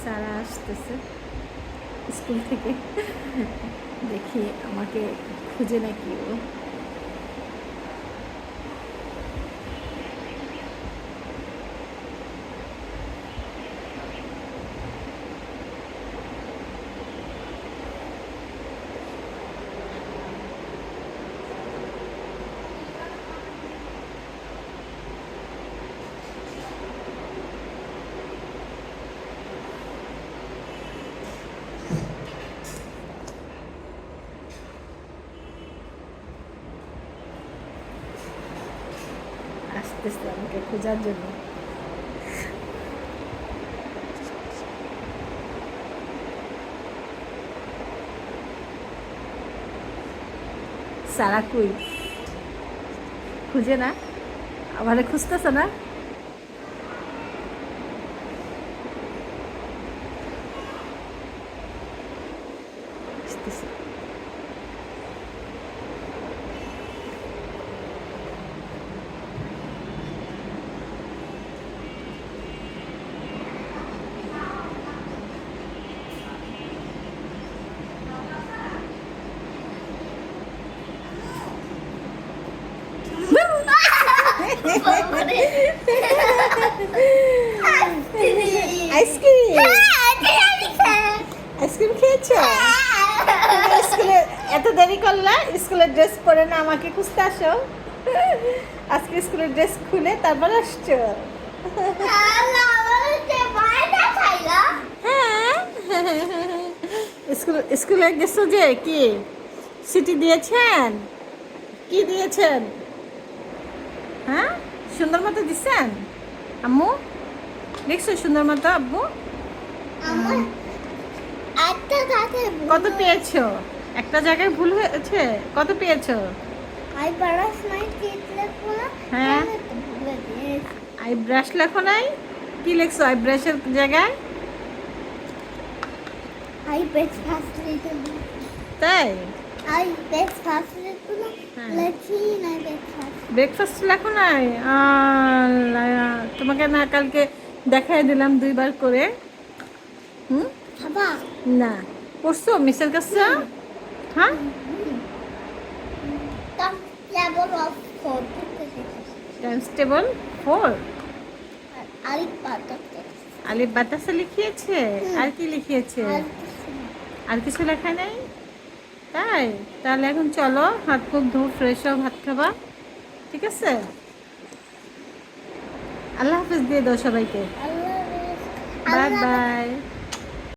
সারা আসতেছে স্কুল থেকে, দেখি আমাকে খুঁজে নাকি ও। আসতেছে আমাকে খোঁজার জন্য। সারা কই খুঁজে না, আমারে খুঁজতেছে না। আসতেছে। আইসক্রিম, আইসক্রিম খেয়েছো? স্কুলে এত দেরি করলা, স্কুলের ড্রেস পরে না আমাকে খুঁজতে আসো? আজকে স্কুলের ড্রেস খুলে তারপর আসছো? হ্যাঁ, স্কুলে গেছো যে কি সিটি দিয়েছেন? কি দিয়েছেন? হ্যাঁ, সুন্দর মতো দিচ্ছেন আম্মু? দেখছো সুন্দর মতো আব্বু? কত পেয়েছো? একটা জায়গায় ভুল হয়েছে, কত পেয়েছো? হ্যাঁ, আই ব্রাশ লেখো নাই? কি লিখছো আই ব্রাশের জায়গায়? তাই ব্রেকফাস্ট লেখো নাই? তোমাকে না কালকে দেখাই দিলাম দুইবার করে। হুম, না পড়ছো মিসের কাছে? হ্যাঁ, টাইমস টেবল 4 আলিফ বাতাসা লিখিয়েছে। আর কি লিখিয়েছে? আর কিছু লেখা নেই? তাই তাহলে এখন চলো হাত মুখ ধো, ফ্রেশ হও, ভাত খাবা। ঠিক আছে, আল্লাহ হাফেজ দিয়ে দাও সবাইকে। Bye bye.